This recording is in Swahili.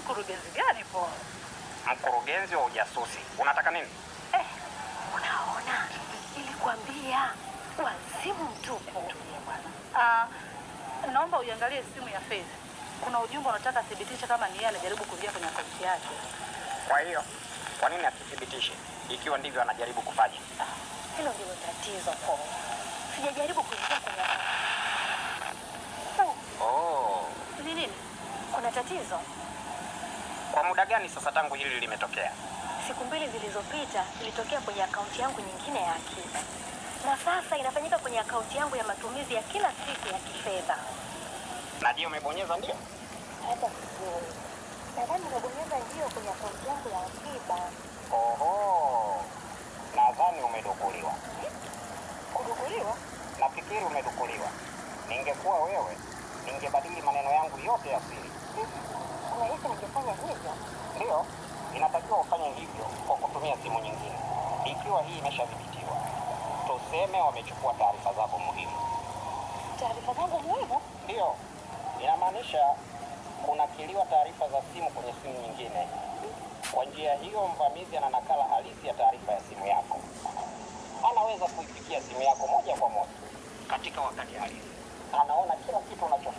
Mkurugenzi gani po? Mkurugenzi wa ujasusi. Unataka nini? Unaona, nilikwambia wazimu mtupu. Naomba uiangalie simu ya Faith. Kuna ujumbe unataka thibitisha kama ni yeye anajaribu kuingia kwenye akaunti yake. Kwa hiyo, kwa nini asithibitishe ikiwa ndivyo anajaribu kufanya? Hilo ndilo tatizo po. Sijajaribu kuingia kwenye akaunti. Ni nini? Kuna tatizo? Kwa muda gani sasa tangu hili limetokea? Siku 2 zilizopita ilitokea kwenye akaunti yangu nyingine ya akiba. Na sasa inafanyika kwenye akaunti yangu ya matumizi ya kila siku ya kifedha. Na ndio umebonyeza ndio? Hata sijui. Nadhani nimebonyeza ndio kwenye akaunti yangu ya akiba. Oho. Nadhani umedukuliwa. Kudukuliwa? Nafikiri umedukuliwa. Ningekuwa wewe, ningebadili maneno yangu yote ya siri. Unahisi ningefanya hivyo? Ndio, inatakiwa ufanye hivyo kwa kutumia simu nyingine. Ikiwa hii imeshadhibitiwa, tuseme wamechukua taarifa zako muhimu. Taarifa zangu muhimu? Ndio, inamaanisha kunakiliwa taarifa za simu kwenye simu nyingine. Kwa njia hiyo, mvamizi ana nakala halisi ya taarifa ya simu yako. Anaweza kuifikia simu yako moja kwa moja katika wakati halisi. Anaona kila kitu unachofanya.